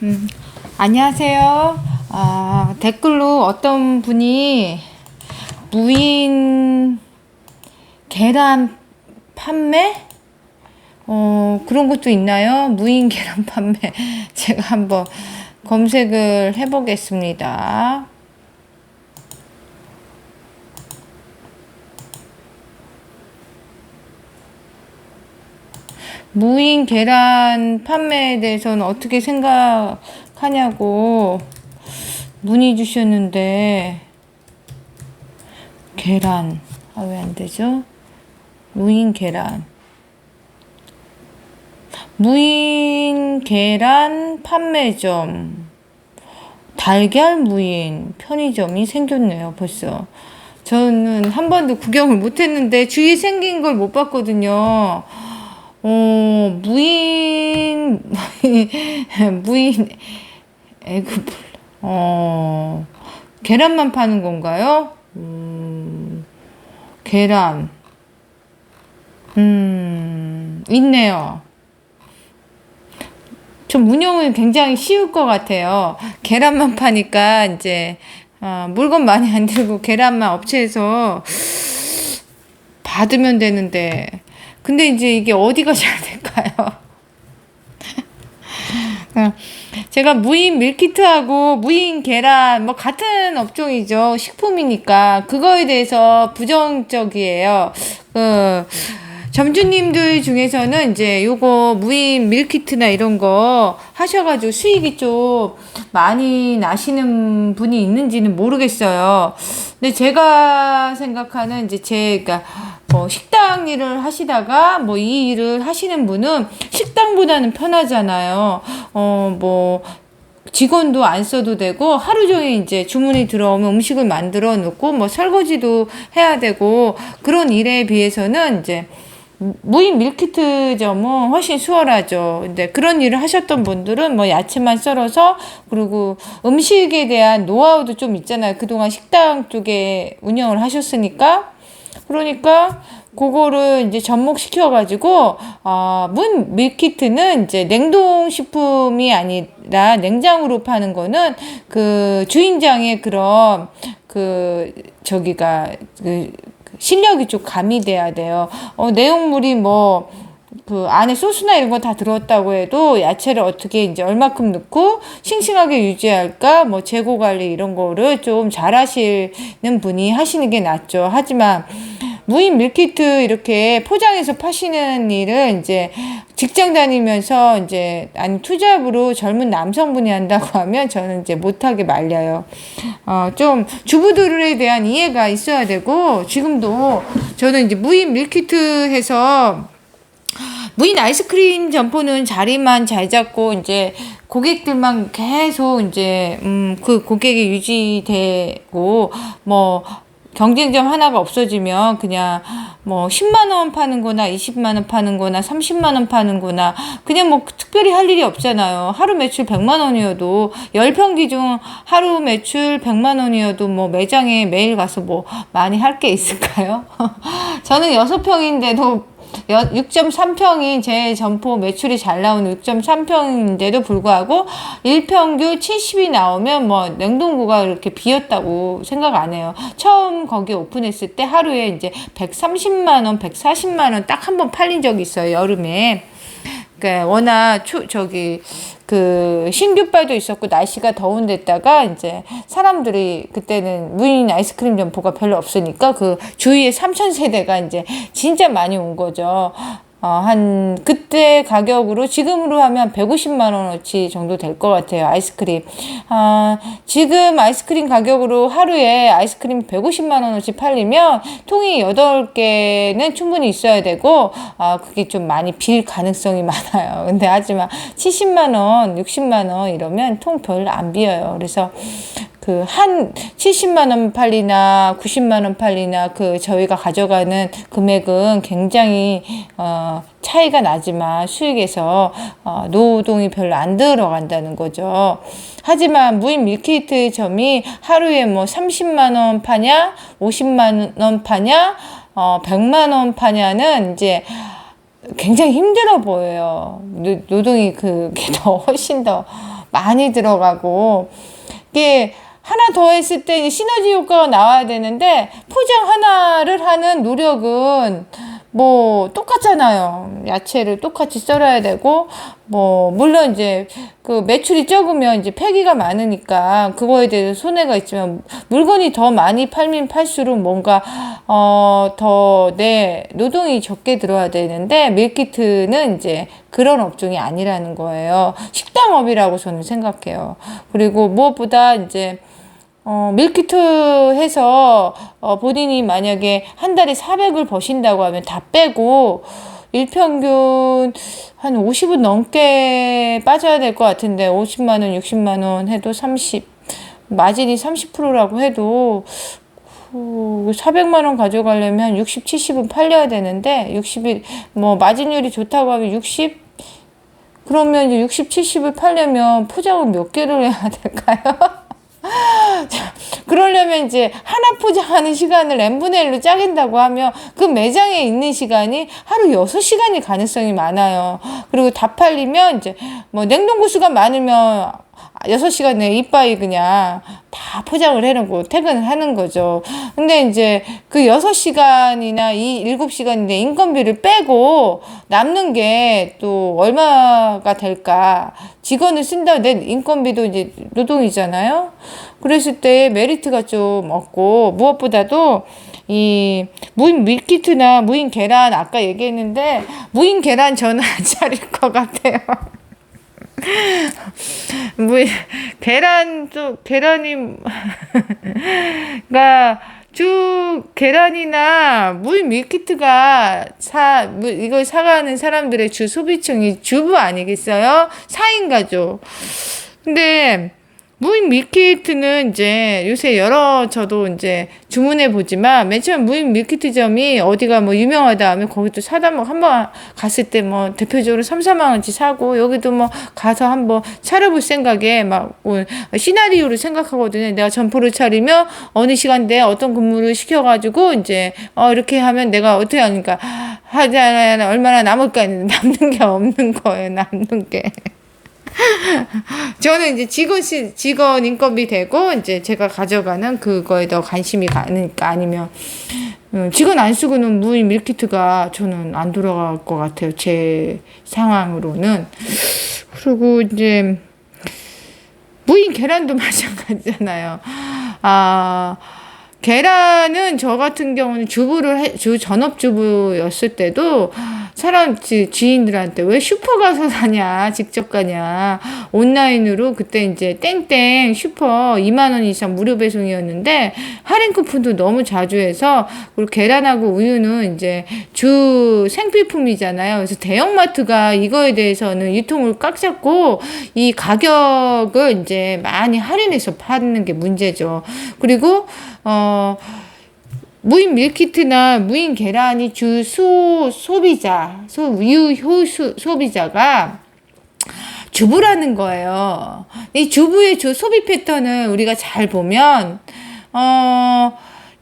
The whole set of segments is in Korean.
음, 안녕하세요. 댓글로 어떤 분이 무인 계란 판매? 그런 것도 있나요? 무인 계란 판매. 제가 한번 검색을 해보겠습니다. 무인 계란 판매에 대해서는 어떻게 생각하냐고 문의 주셨는데, 계란. 왜 안 되죠? 무인 계란. 무인 계란 판매점. 달걀 무인 편의점이 생겼네요, 벌써. 저는 한 번도 구경을 못 했는데, 주위에 생긴 걸 못 봤거든요. 무인, 무인, 에그, 계란만 파는 건가요? 계란. 있네요. 좀 운영은 굉장히 쉬울 것 같아요. 계란만 파니까 이제 물건 많이 안 들고 계란만 업체에서 받으면 되는데, 근데 이제 이게 어디가 잘 될까요? 제가 무인 밀키트하고 무인 계란 뭐 같은 업종이죠. 식품이니까 그거에 대해서 부정적이에요. 점주님들 중에서는 이제 요거 무인 밀키트나 이런 거 하셔가지고 수익이 좀 많이 나시는 분이 있는지는 모르겠어요. 근데 제가 생각하는 이제 제가 뭐 식당 일을 하시다가 뭐 이 일을 하시는 분은 식당보다는 편하잖아요. 뭐 직원도 안 써도 되고 하루 종일 이제 주문이 들어오면 음식을 만들어 놓고 뭐 설거지도 해야 되고 그런 일에 비해서는 이제 무인 밀키트점은 훨씬 수월하죠. 근데 그런 일을 하셨던 분들은 뭐 야채만 썰어서 그리고 음식에 대한 노하우도 좀 있잖아요. 그동안 식당 쪽에 운영을 하셨으니까. 그러니까 그거를 이제 접목시켜가지고 문 밀키트는 이제 냉동식품이 아니라 냉장으로 파는 거는 그 주인장의 그런 그 저기가 그 실력이 좀 가미돼야 돼요. 내용물이 뭐 그 안에 소스나 이런 거 다 들었다고 해도 야채를 어떻게 이제 얼마큼 넣고 싱싱하게 유지할까 뭐 재고 관리 이런 거를 좀 잘하시는 분이 하시는 게 낫죠. 하지만 무인 밀키트 이렇게 포장해서 파시는 일은 이제 직장 다니면서 이제 아니 투잡으로 젊은 남성분이 한다고 하면 저는 이제 못하게 말려요. 좀 주부들에 대한 이해가 있어야 되고 지금도 저는 이제 무인 밀키트 해서 무인 아이스크림 점포는 자리만 잘 잡고 이제 고객들만 계속 이제 그 고객이 유지되고 뭐 경쟁점 하나가 없어지면 그냥 뭐 10만 원 파는 거나 20만 원 파는 거나 30만 원 파는 거나 그냥 뭐 특별히 할 일이 없잖아요. 하루 매출 100만 원이어도 10평 기준 하루 매출 100만 원이어도 뭐 매장에 매일 가서 뭐 많이 할 게 있을까요? 저는 6평인데도 6.3평이 제 점포 매출이 잘 나오는 6.3평인데도 불구하고 1평균 70이 나오면 뭐 냉동고가 이렇게 비었다고 생각 안 해요. 처음 거기 오픈했을 때 하루에 이제 130만 원, 140만 원 딱 한 번 팔린 적이 있어요. 여름에. 그러니까 워낙 그 신규발도 있었고 날씨가 더운 데다가 이제 사람들이 그때는 무인 아이스크림 점포가 별로 없으니까 그 주위에 3,000세대가 이제 진짜 많이 온 거죠. 한 그때 가격으로 지금으로 하면 150만 원어치 정도 될 것 같아요. 아이스크림. 지금 아이스크림 가격으로 하루에 아이스크림 150만 원어치 팔리면 통이 8개는 충분히 있어야 되고 그게 좀 많이 빌 가능성이 많아요. 근데 하지만 70만 원, 60만 원 이러면 통 별로 안 비어요. 그래서 그 한 70만 원 팔리나 90만 원 팔리나 그 저희가 가져가는 금액은 굉장히 차이가 나지만 수익에서 노동이 별로 안 들어간다는 거죠. 하지만 무인 밀키트 점이 하루에 뭐 30만 원 파냐, 50만 원 파냐, 100만 원 파냐는 이제 굉장히 힘들어 보여요. 노동이 그게 더 훨씬 더 많이 들어가고, 이게 하나 더 했을 때 시너지 효과가 나와야 되는데 포장 하나를 하는 노력은 뭐 똑같잖아요. 야채를 똑같이 썰어야 되고, 뭐 물론 이제 그 매출이 적으면 이제 폐기가 많으니까 그거에 대해서 손해가 있지만, 물건이 더 많이 팔면 팔수록 뭔가 더 내 노동이 적게 들어야 되는데, 밀키트는 이제 그런 업종이 아니라는 거예요. 식당업이라고 저는 생각해요. 그리고 무엇보다 이제 밀키트 해서 본인이 만약에 한 달에 400을 버신다고 하면 다 빼고 일평균 한 50은 넘게 빠져야 될 것 같은데, 50만 원, 60만 원 해도 30, 마진이 30%라고 해도 400만 원 가져가려면 한 60, 70은 팔려야 되는데, 60이 뭐 마진율이 좋다고 하면 60? 그러면 이제 60, 70을 팔려면 포장을 몇 개를 해야 될까요? 그러려면 이제 하나 포장하는 시간을 n분의 1로 짜긴다고 하면 그 매장에 있는 시간이 하루 6시간이 가능성이 많아요. 그리고 다 팔리면 이제 뭐 냉동고 수가 많으면 6시간 내에 이빠이 그냥 다 포장을 해놓고 퇴근을 하는 거죠. 근데 이제 그 6시간이나 7시간인데 인건비를 빼고 남는 게 또 얼마가 될까? 직원을 쓴다고 내 인건비도 이제 노동이잖아요. 그랬을 때 메리트가 좀 없고, 무엇보다도 이 무인 밀키트나 무인 계란, 아까 얘기했는데 무인 계란 저는 안 차릴 것 같아요. 뭐 계란이 그러니까 계란이나 무인 밀키트가 이걸 사가는 사람들의 주 소비층이 주부 아니겠어요? 4인 가족. 근데 무인 밀키트는 이제 요새 저도 이제 주문해 보지만, 맨 처음 무인 밀키트점이 어디가 뭐 유명하다 하면 거기도 사다 한번 갔을 때 뭐 대표적으로 3, 4만 원치 사고, 여기도 뭐 가서 한번 차려볼 생각에 막 시나리오를 생각하거든요. 내가 점포를 차리면 어느 시간대에 어떤 근무를 시켜가지고 이제 이렇게 하면 내가 어떻게 하니까 하자 얼마나 남을까 했는데 남는 게 없는 거예요. 남는 게. 저는 이제 직원 인건비 되고 이제 제가 가져가는 그거에 더 관심이 가니까. 아니면 직원 안 쓰고는 무인 밀키트가 저는 안 돌아갈 것 같아요. 제 상황으로는. 그리고 이제 무인 계란도 마찬가지잖아요. 계란은 저 같은 경우는 전업주부였을 때도 지인들한테 왜 슈퍼 가서 사냐, 직접 가냐, 온라인으로 그때 이제 땡땡 슈퍼 2만 원 이상 무료 배송이었는데 할인 쿠폰도 너무 자주 해서, 그리고 계란하고 우유는 이제 주 생필품이잖아요. 그래서 대형마트가 이거에 대해서는 유통을 꽉 잡고 이 가격을 이제 많이 할인해서 파는 게 문제죠. 그리고 무인 밀키트나 무인 계란이 주 소비자가 주부라는 거예요. 이 주부의 주 소비 패턴을 우리가 잘 보면,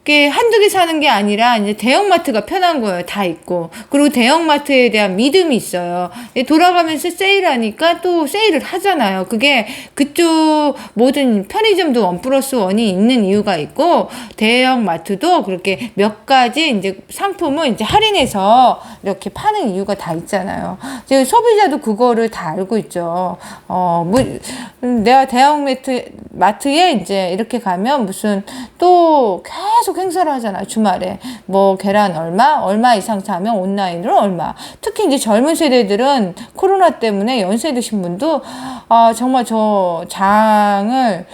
이게 한두 개 사는 게 아니라 이제 대형마트가 편한 거예요. 다 있고. 그리고 대형마트에 대한 믿음이 있어요. 돌아가면서 세일하니까 또 세일을 하잖아요. 그게 그쪽 모든 편의점도 1+1이 있는 이유가 있고, 대형마트도 그렇게 몇 가지 이제 상품을 이제 할인해서 이렇게 파는 이유가 다 있잖아요. 지금 소비자도 그거를 다 알고 있죠. 내가 대형마트에 이제 이렇게 가면 무슨 또 계속 행사를 하잖아요. 주말에 뭐 계란 얼마 이상 사면 온라인으로 얼마. 특히 이제 젊은 세대들은 코로나 때문에 연세 드신 분도 정말 저 장을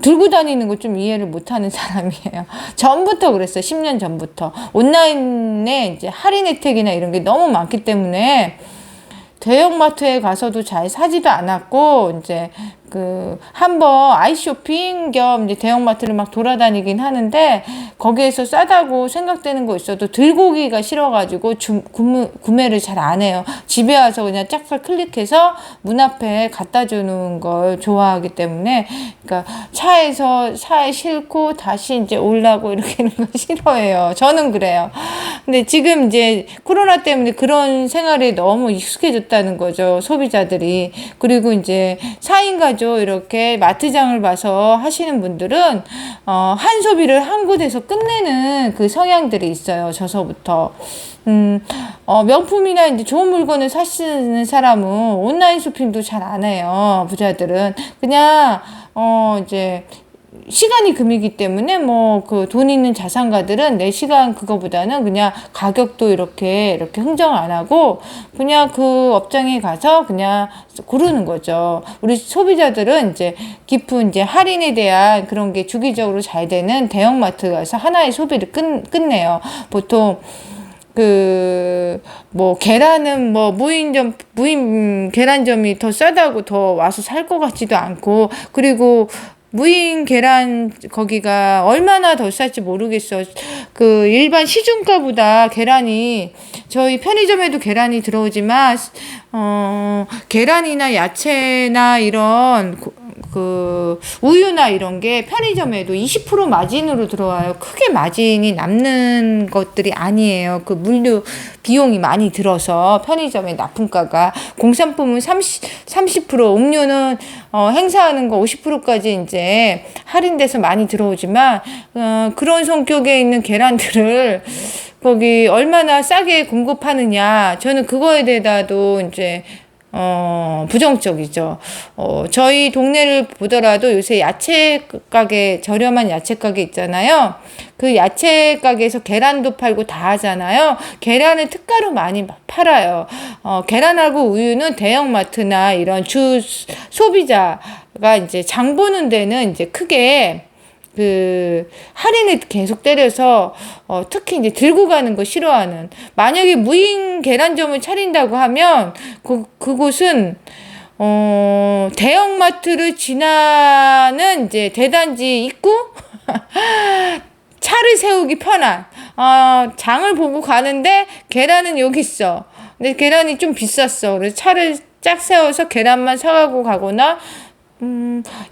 들고 다니는 걸 좀 이해를 못하는 사람이에요. 전부터 그랬어요. 10년 전부터 온라인에 이제 할인 혜택이나 이런 게 너무 많기 때문에 대형마트에 가서도 잘 사지도 않았고, 이제 한번 아이쇼핑 겸 이제 대형마트를 막 돌아다니긴 하는데, 거기에서 싸다고 생각되는 거 있어도 들고 오기가 싫어가지고 구매를 잘 안 해요. 집에 와서 그냥 짝짝 클릭해서 문 앞에 갖다 주는 걸 좋아하기 때문에, 그러니까 차에 싣고 다시 이제 올라고 이렇게 하는 거 싫어해요. 저는 그래요. 근데 지금 이제 코로나 때문에 그런 생활이 너무 익숙해졌다는 거죠, 소비자들이. 그리고 이제 4인 가족 이렇게 마트장을 봐서 하시는 분들은 한 소비를 한 곳에서 끝내는 그 성향들이 있어요, 저서부터. 명품이나 이제 좋은 물건을 사시는 사람은 온라인 쇼핑도 잘 안 해요, 부자들은. 그냥 이제 시간이 금이기 때문에 돈 있는 자산가들은 내 시간 그거보다는 그냥 가격도 이렇게 흥정 안 하고 그냥 그 업장에 가서 그냥 고르는 거죠. 우리 소비자들은 이제 깊은 이제 할인에 대한 그런 게 주기적으로 잘 되는 대형마트 가서 하나의 소비를 끝내요. 보통 계란은 무인 계란점이 더 싸다고 더 와서 살 것 같지도 않고, 그리고 무인 계란 거기가 얼마나 더 쌀지 모르겠어. 일반 시중가보다 계란이, 저희 편의점에도 계란이 들어오지만 계란이나 야채나 이런 우유나 이런 게 편의점에도 20% 마진으로 들어와요. 크게 마진이 남는 것들이 아니에요. 물류 비용이 많이 들어서 편의점의 납품가가, 공산품은 30%, 음료는 행사하는 거 50%까지 이제 할인돼서 많이 들어오지만 그런 성격에 있는 계란들을 거기 얼마나 싸게 공급하느냐, 저는 그거에 대해서도 이제 부정적이죠. 저희 동네를 보더라도 요새 야채 가게, 저렴한 야채 가게 있잖아요. 그 야채 가게에서 계란도 팔고 다 하잖아요. 계란을 특가로 많이 팔아요. 계란하고 우유는 대형마트나 이런 소비자가 이제 장 보는 데는 이제 크게 할인을 계속 때려서 특히 이제 들고 가는 거 싫어하는, 만약에 무인 계란점을 차린다고 하면 그곳은 대형마트를 지나는 이제 대단지 입구 차를 세우기 편한, 장을 보고 가는데 계란은 여기 있어. 근데 계란이 좀 비쌌어. 그래서 차를 쫙 세워서 계란만 사가고 가거나,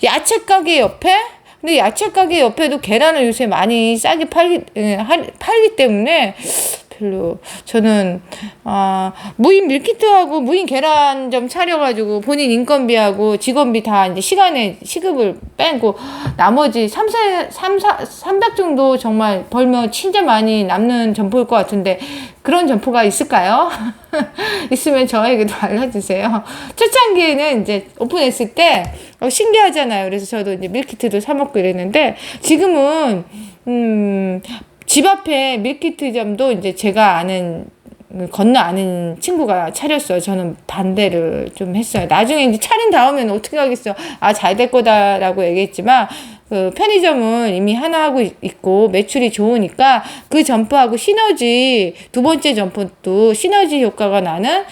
야채 가게 옆에, 근데 야채 가게 옆에도 계란을 요새 많이 싸게 팔기 때문에 별로, 저는 무인 밀키트하고 무인 계란점 차려가지고 본인 인건비하고 직원비 다 이제 시간에 시급을 빼고 나머지 300 정도 정말 벌면 진짜 많이 남는 점포일 것 같은데, 그런 점포가 있을까요? 있으면 저에게도 알려주세요. 초창기에는 이제 오픈했을 때 신기하잖아요. 그래서 저도 이제 밀키트도 사 먹고 이랬는데, 지금은 집 앞에 밀키트점도 이제 제가 건너 아는 친구가 차렸어요. 저는 반대를 좀 했어요. 나중에 이제 차린 다음에는 어떻게 하겠어요. 잘 될 거다라고 얘기했지만, 편의점은 이미 하나 하고 있고 매출이 좋으니까 그 점포하고 시너지, 두 번째 점포도 시너지 효과가 나는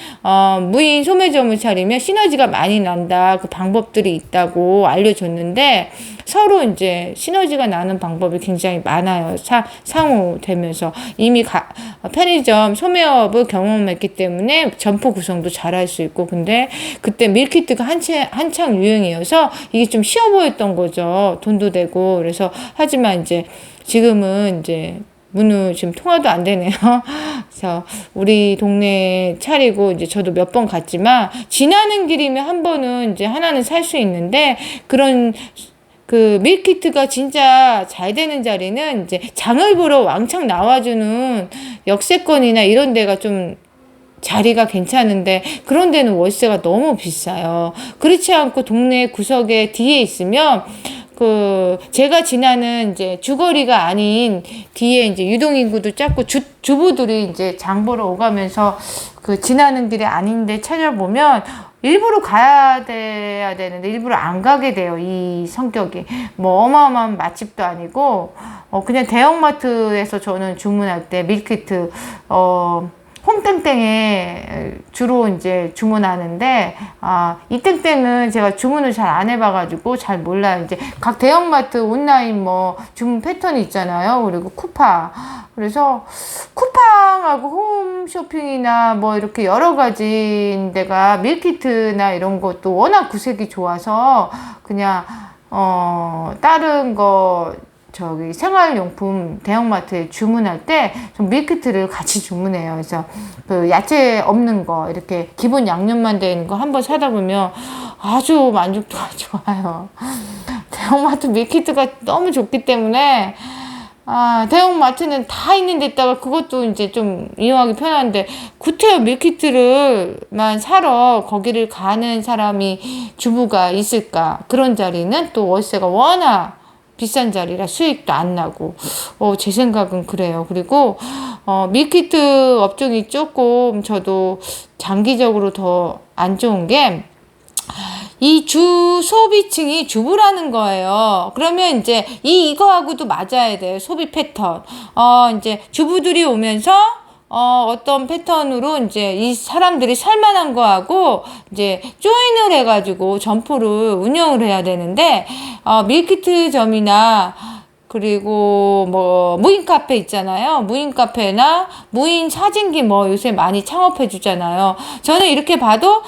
무인 소매점을 차리면 시너지가 많이 난다, 그 방법들이 있다고 알려줬는데, 서로 이제 시너지가 나는 방법이 굉장히 많아요. 상호되면서 이미 편의점 소매업을 경험했기 때문에 점포 구성도 잘할 수 있고. 근데 그때 밀키트가 한창 유행이어서 이게 좀 쉬워 보였던 거죠. 돈도 되고. 그래서 하지만 이제 지금은 이제 문을 지금 통화도 안 되네요. 그래서 우리 동네에 차리고 이제 저도 몇 번 갔지만, 지나는 길이면 한 번은 이제 하나는 살 수 있는데, 그런 밀키트가 진짜 잘 되는 자리는 이제 장을 보러 왕창 나와주는 역세권이나 이런 데가 좀 자리가 괜찮은데, 그런 데는 월세가 너무 비싸요. 그렇지 않고 동네 구석에 뒤에 있으면, 제가 지나는 이제 주거리가 아닌 뒤에 이제 유동인구도 작고 주부들이 이제 장 보러 오가면서 지나는 길이 아닌데 찾아보면 일부러 가야 돼야 되는데 일부러 안 가게 돼요. 이 성격이 어마어마한 맛집도 아니고, 그냥 대형마트에서 저는 주문할 때 밀키트 홈땡땡에 주로 이제 주문하는데, 이땡땡은 제가 주문을 잘 안 해봐가지고 잘 몰라요. 이제 각 대형마트 온라인 뭐 주문 패턴이 있잖아요. 그리고 쿠팡. 그래서 쿠팡하고 홈쇼핑이나 뭐 이렇게 여러 가지 데가 밀키트나 이런 것도 워낙 구색이 좋아서 그냥, 다른 거, 생활용품 대형마트에 주문할 때 좀 밀키트를 같이 주문해요. 그래서 그 야채 없는 거, 이렇게 기본 양념만 되어 있는 거 한번 사다 보면 아주 만족도가 좋아요. 대형마트 밀키트가 너무 좋기 때문에, 대형마트는 다 있는 데다가 그것도 이제 좀 이용하기 편한데, 구태여 밀키트를만 사러 거기를 가는 사람이 주부가 있을까? 그런 자리는 또 월세가 워낙 비싼 자리라 수익도 안 나고, 제 생각은 그래요. 그리고, 밀키트 업종이 조금 저도 장기적으로 더 안 좋은 게, 이 주 소비층이 주부라는 거예요. 그러면 이제 이거하고도 맞아야 돼요. 소비 패턴. 이제 주부들이 오면서 어떤 패턴으로 이제 이 사람들이 살만한 거하고 이제 조인을 해가지고 점포를 운영을 해야 되는데, 밀키트점이나 그리고 뭐 무인 카페 있잖아요. 무인 카페나 무인 사진기 뭐 요새 많이 창업해 주잖아요. 저는 이렇게 봐도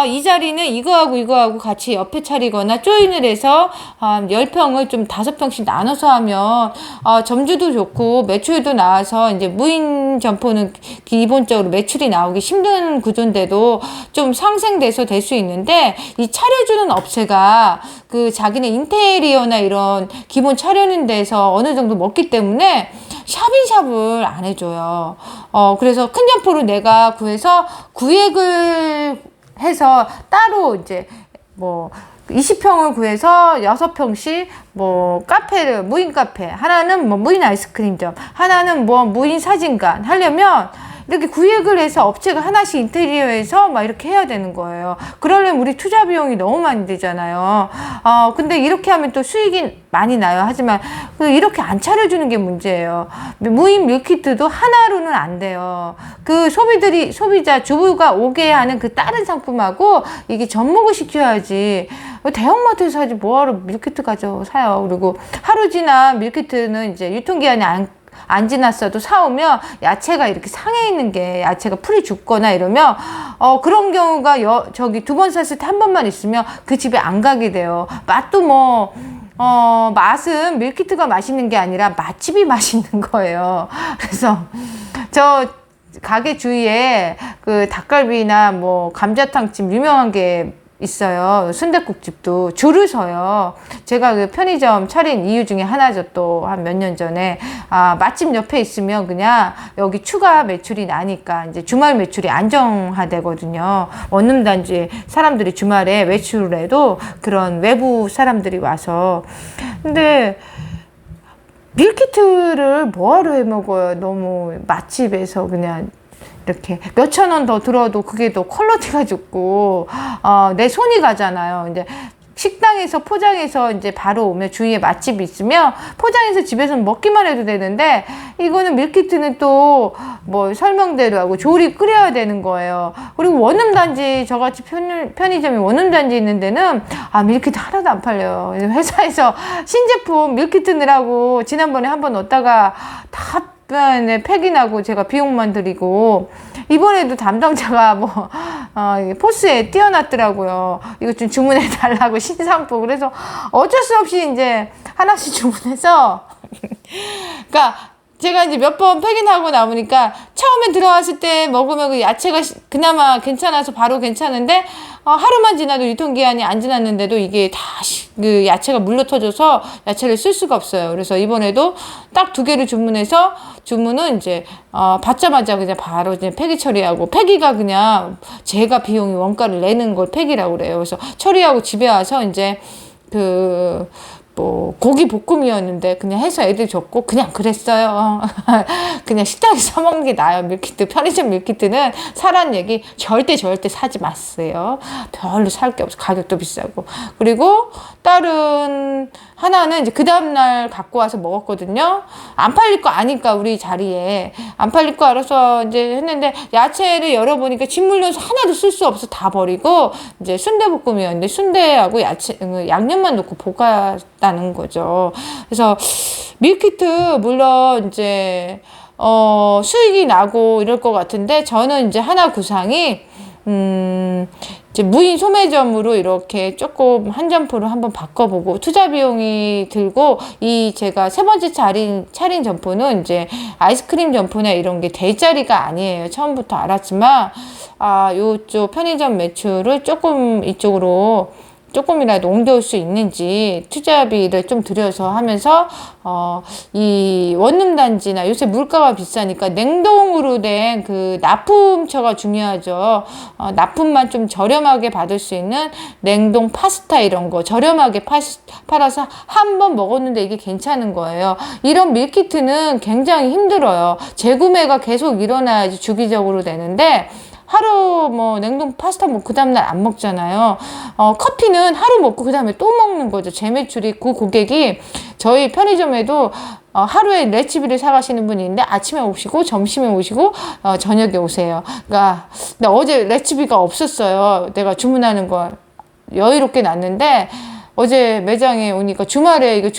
이 자리는 이거하고 같이 옆에 차리거나 조인을 해서 10평을 좀 5평씩 나눠서 하면 점주도 좋고 매출도 나와서, 이제 무인 점포는 기본적으로 매출이 나오기 힘든 구조인데도 좀 상생돼서 될 수 있는데, 이 차려주는 업체가 그 자기네 인테리어나 이런 기본 차려는 데서 어느 정도 먹기 때문에 샵인샵을 안 해줘요. 그래서 큰 점포를 내가 구해서 구획을 해서 따로 이제 뭐 20평을 구해서 6평씩 뭐 카페를, 무인 카페, 하나는 뭐 무인 아이스크림점, 하나는 뭐 무인 사진관 하려면 이렇게 구획을 해서 업체가 하나씩 인테리어에서 막 이렇게 해야 되는 거예요. 그러려면 우리 투자 비용이 너무 많이 들잖아요. 근데 이렇게 하면 또 수익이 많이 나요. 하지만 이렇게 안 차려주는 게 문제예요. 무인 밀키트도 하나로는 안 돼요. 그 소비자, 주부가 오게 하는 그 다른 상품하고 이게 접목을 시켜야지. 대형마트에서 사지 뭐하러 밀키트 가져 사요. 그리고 하루 지난 밀키트는 이제 유통기한이 안 지났어도 사오면 야채가 이렇게 상해 있는 게, 야채가 풀이 죽거나 이러면 그런 경우가 두 번 샀을 때 한 번만 있으면 그 집에 안 가게 돼요. 맛도 뭐 맛은 밀키트가 맛있는 게 아니라 맛집이 맛있는 거예요. 그래서 저 가게 주위에 그 닭갈비나 뭐 감자탕집 유명한 게 있어요. 순댓국집도 줄을 서요. 제가 그 편의점 차린 이유 중에 하나죠. 또 한 몇 년 전에 맛집 옆에 있으면 그냥 여기 추가 매출이 나니까 이제 주말 매출이 안정화되거든요. 원룸단지 사람들이 주말에 외출을 해도 그런 외부 사람들이 와서. 근데 밀키트를 뭐하러 해 먹어요. 너무 맛집에서 그냥 이렇게 몇천 원 더 들어도 그게 더 퀄리티가 좋고, 내 손이 가잖아요. 이제 식당에서 포장해서 이제 바로 오면 주위에 맛집이 있으면 포장해서 집에서 먹기만 해도 되는데, 이거는 밀키트는 또 뭐 설명대로 하고 조리 끓여야 되는 거예요. 그리고 원룸단지, 저같이 편의점이 원룸단지 있는 데는 밀키트 하나도 안 팔려요. 회사에서 신제품 밀키트 넣으라고 지난번에 한번 넣었다가 다 폐기나고 제가 비용만 들이고, 이번에도 담당자가 포스에 띄워놨더라고요. 이거 좀 주문해 달라고 신상품. 그래서 어쩔 수 없이 이제 하나씩 주문해서 그러니까 제가 이제 몇 번 폐기하고 나오니까 처음에 들어왔을 때 먹으면 그 야채가 그나마 괜찮아서 바로 괜찮은데, 하루만 지나도 유통기한이 안 지났는데도 이게 다시 그 야채가 물러터져서 야채를 쓸 수가 없어요. 그래서 이번에도 딱 2개를 주문해서, 주문은 이제 받자마자 그냥 바로 이제 폐기 처리하고, 폐기가 그냥 제가 비용이 원가를 내는 걸 폐기라고 그래요. 그래서 처리하고 집에 와서 이제 뭐 고기 볶음이었는데 그냥 해서 애들 줬고 그냥 그랬어요. 그냥 식당에서 사 먹는 게 나아요. 밀키트, 편의점 밀키트는 사라는 얘기 절대 사지 마세요. 별로 살 게 없어. 가격도 비싸고. 그리고 다른 하나는 이제 그 다음날 갖고 와서 먹었거든요. 안 팔릴 거 아니까 우리 자리에 안 팔릴 거 알아서 이제 했는데 야채를 열어보니까 진물려서 하나도 쓸 수 없어 다 버리고 이제 순대볶음이었는데 순대하고 야채 양념만 넣고 볶았다는 거죠. 그래서 밀키트 물론 이제 수익이 나고 이럴 것 같은데 저는 이제 하나 구상이 이제 무인 소매점으로 이렇게 조금 한 점포를 한번 바꿔보고 투자 비용이 들고 이 제가 세 번째 차린 점포는 이제 아이스크림 점포나 이런 게 대자리가 아니에요. 처음부터 알았지만 요쪽 편의점 매출을 조금 이쪽으로 조금이라도 옮겨올 수 있는지 투자비를 좀 들여서 하면서 이 원룸단지나 요새 물가가 비싸니까 냉동으로 된 그 납품처가 중요하죠. 납품만 좀 저렴하게 받을 수 있는 냉동 파스타 이런 거 저렴하게 팔아서 한 번 먹었는데 이게 괜찮은 거예요. 이런 밀키트는 굉장히 힘들어요. 재구매가 계속 일어나야지 주기적으로 되는데 하루 뭐 냉동 파스타 뭐 그 다음날 안 먹잖아요. 커피는 하루 먹고 그 다음에 또 먹는 거죠. 재매출이 그 고객이 저희 편의점에도 하루에 레시피를 사가시는 분이 있는데 아침에 오시고 점심에 오시고 저녁에 오세요. 그러니까 근데 어제 레시피가 없었어요. 내가 주문하는 거 여유롭게 놨는데 어제 매장에 오니까 주말에 이거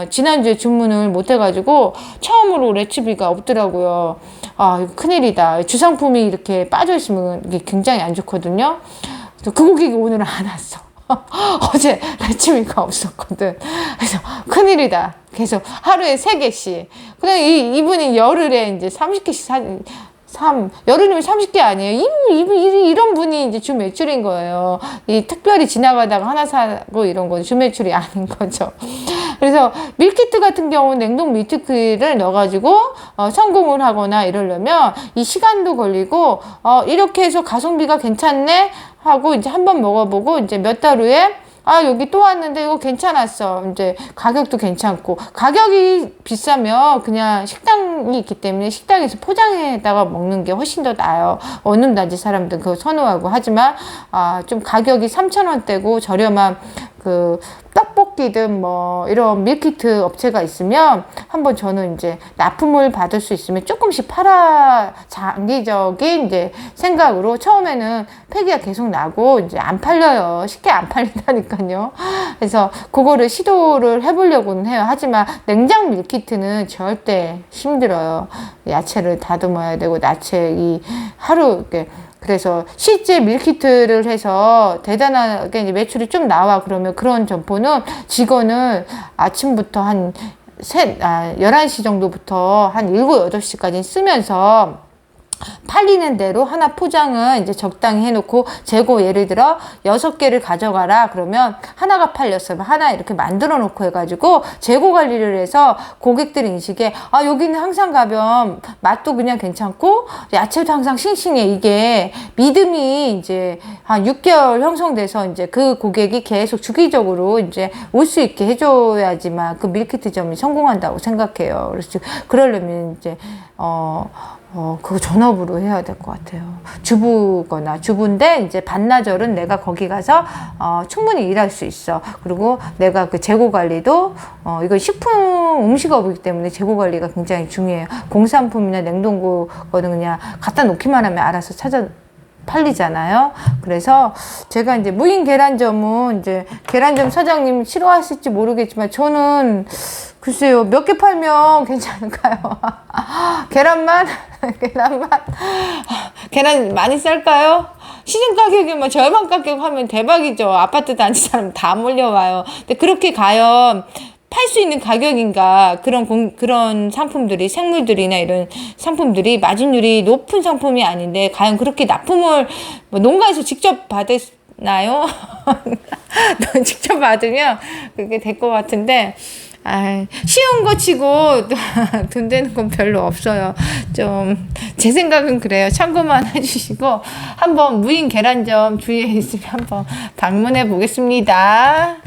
지난주에 주문을 못 해가지고 처음으로 레시피가 없더라고요. 이거 큰일이다. 주상품이 이렇게 빠져있으면 이게 굉장히 안 좋거든요. 그 고객이 오늘은 안 왔어. 어제 레시피가 없었거든. 그래서 큰일이다. 계속 하루에 3개씩. 그냥 이분이 열흘에 이제 30개씩 여름이면 30개 아니에요. 이런 분이 이제 주 매출인 거예요. 특별히 지나가다가 하나 사고 이런 건 주 매출이 아닌 거죠. 그래서 밀키트 같은 경우는 냉동 밀키트를 넣어가지고 성공을 하거나 이러려면 이 시간도 걸리고 이렇게 해서 가성비가 괜찮네 하고 이제 한번 먹어보고 이제 몇 달 후에 여기 또 왔는데 이거 괜찮았어. 이제 가격도 괜찮고. 가격이 비싸면 그냥 식당이 있기 때문에 식당에서 포장해다가 먹는 게 훨씬 더 나아요. 원룸단지 사람들 그거 선호하고. 하지만, 좀 가격이 3,000원대고 저렴한 그 떡볶이든 뭐 이런 밀키트 업체가 있으면 한번 저는 이제 납품을 받을 수 있으면 조금씩 장기적인 이제 생각으로 처음에는 폐기가 계속 나고 이제 안 팔려요. 쉽게 안 팔린다니까요. 그래서 그거를 시도를 해보려고는 해요. 하지만 냉장 밀키트는 절대 힘들어요. 야채를 다듬어야 되고 야채 하루 이렇게 그래서 실제 밀키트를 해서 대단하게 이제 매출이 좀 나와 그러면 그런 점포는 직원을 아침부터 한 11시 정도부터 한 7, 8시까지 쓰면서 팔리는 대로 하나 포장은 이제 적당히 해놓고 재고 예를 들어 6개를 가져가라 그러면 하나가 팔렸어요. 하나 이렇게 만들어 놓고 해가지고 재고 관리를 해서 고객들 인식에 여기는 항상 가면 맛도 그냥 괜찮고 야채도 항상 싱싱해. 이게 믿음이 이제 한 6개월 형성돼서 이제 그 고객이 계속 주기적으로 이제 올 수 있게 해줘야지만 그 밀키트점이 성공한다고 생각해요. 그래서 그러려면 이제 그거 전업으로 해야 될 것 같아요. 주부인데 이제 반나절은 내가 거기 가서 충분히 일할 수 있어. 그리고 내가 그 재고 관리도 이건 식품 음식업이기 때문에 재고 관리가 굉장히 중요해요. 공산품이나 냉동고 거는 그냥 갖다 놓기만 하면 알아서 팔리잖아요. 그래서 제가 이제 무인 계란점은 이제 계란점 사장님 싫어하실지 모르겠지만 저는 글쎄요, 몇 개 팔면 괜찮을까요? 계란만 계란 많이 쌀까요? 시중 가격이면 절반 가격 하면 대박이죠. 아파트 단지 사람 다 몰려와요. 근데 그렇게 과연 팔 수 있는 가격인가? 그런 상품들이, 생물들이나 이런 상품들이 마진율이 높은 상품이 아닌데, 과연 그렇게 납품을 농가에서 직접 받나요? 직접 받으면 그게 될 것 같은데, 쉬운 거 치고 돈 되는 건 별로 없어요. 좀 제 생각은 그래요. 참고만 해주시고 한번 무인 계란점 주위에 있으면 한번 방문해 보겠습니다.